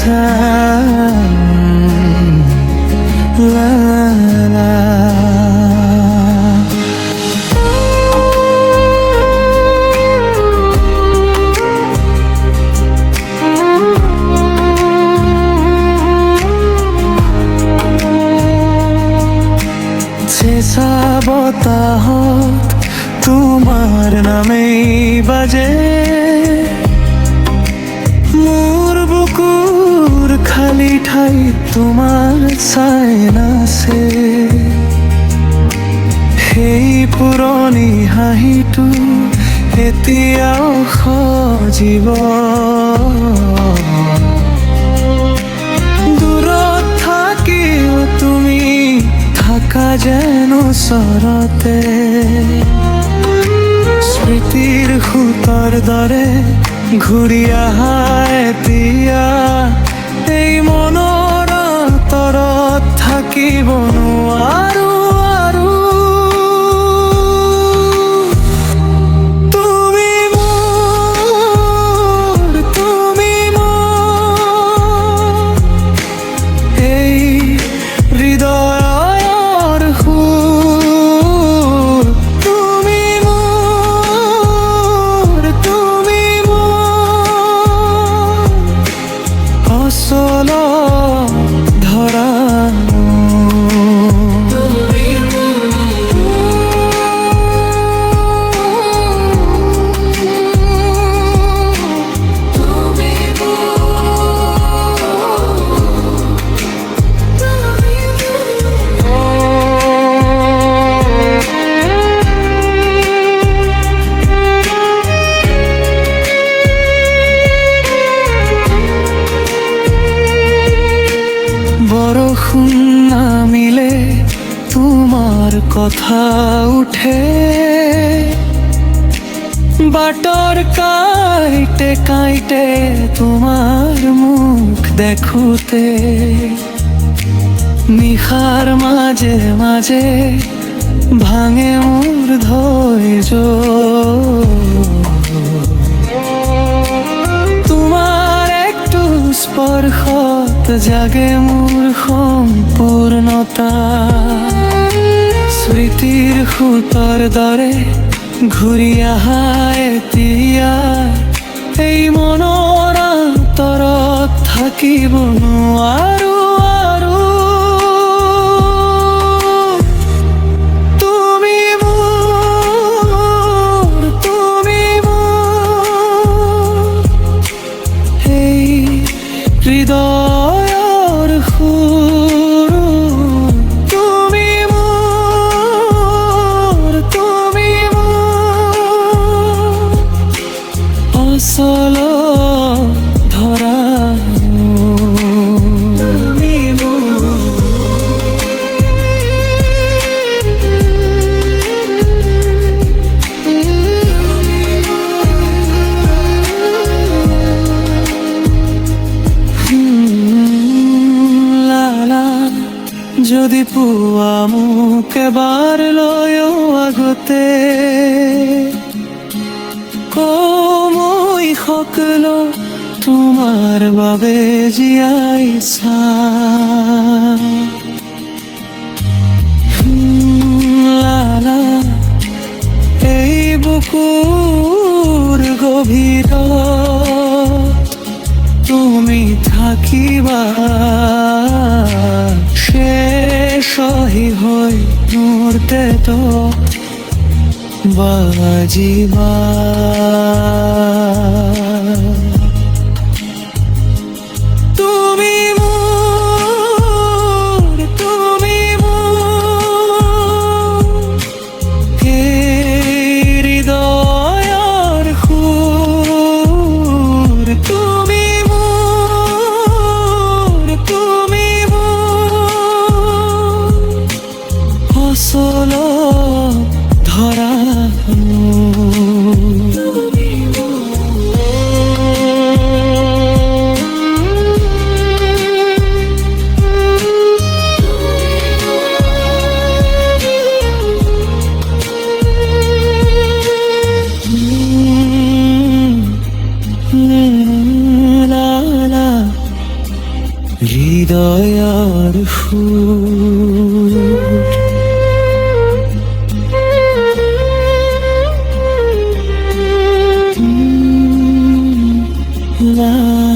time. La la. চেঁচা বতাহত তোমার নামেই বাজে, মোর বুকুর খালি ঠাই তোমাৰ চাইনাছে। সেই পুৰণি হাঁহিটো এতিয়াও সজীৱ, দূৰত থাকিও তুমি থাকা যেন ওচৰতে। স্মৃতিৰ সুতৰ দৰে ঘূৰি আহা এতিয়া, এই মনৰ আঁতৰত থাকিব নোৱাৰো আৰু। তুমি মোৰ, তুমি মোৰ, এই হৃদয়ৰ সুৰ। তুমি মোৰ, তুমি মোৰ আচল ধৰা। বৰষুণ নামিলে তোমাৰ কথা উঠে, বাটৰ কাইতে কাইতে তোমাৰ মুখ দেখোতে। নিশাৰ মাজে মাজে ভাঙে মোৰ ধৈৰ্য, তোমাৰ একটু স্পৰ্শত জাগে মোৰ সম্পূৰ্ণতা। স্মৃতিৰ সুতৰ দৰে ঘূৰি আহা এতিয়া, এই মনৰ আঁতৰত থাকিব নোৱাৰো আৰু। তুমি মোৰ, তুমি মোৰ, এই হৃদয়ৰ সুৰ। তুমি মোৰ, তুমি মোৰ আচল ধৰা। তুমি মোৰ, যদি পুৱা মোক এবাৰ লৈও আগতে, মই সকলো তোমাৰ বাবে জীয়াইছা। লালা এই বুকুৰ গভীৰত তুমি থাকিবা, শেষ হৈ মুহূৰ্তেতো বাজিবা। তুমি মোৰ, তুমি মোৰ হৃদয়ৰ সুৰ। তুমি মোৰ, তুমি মোৰ আচল ধৰা। তুমি মোৰ দয়ার ফুল লা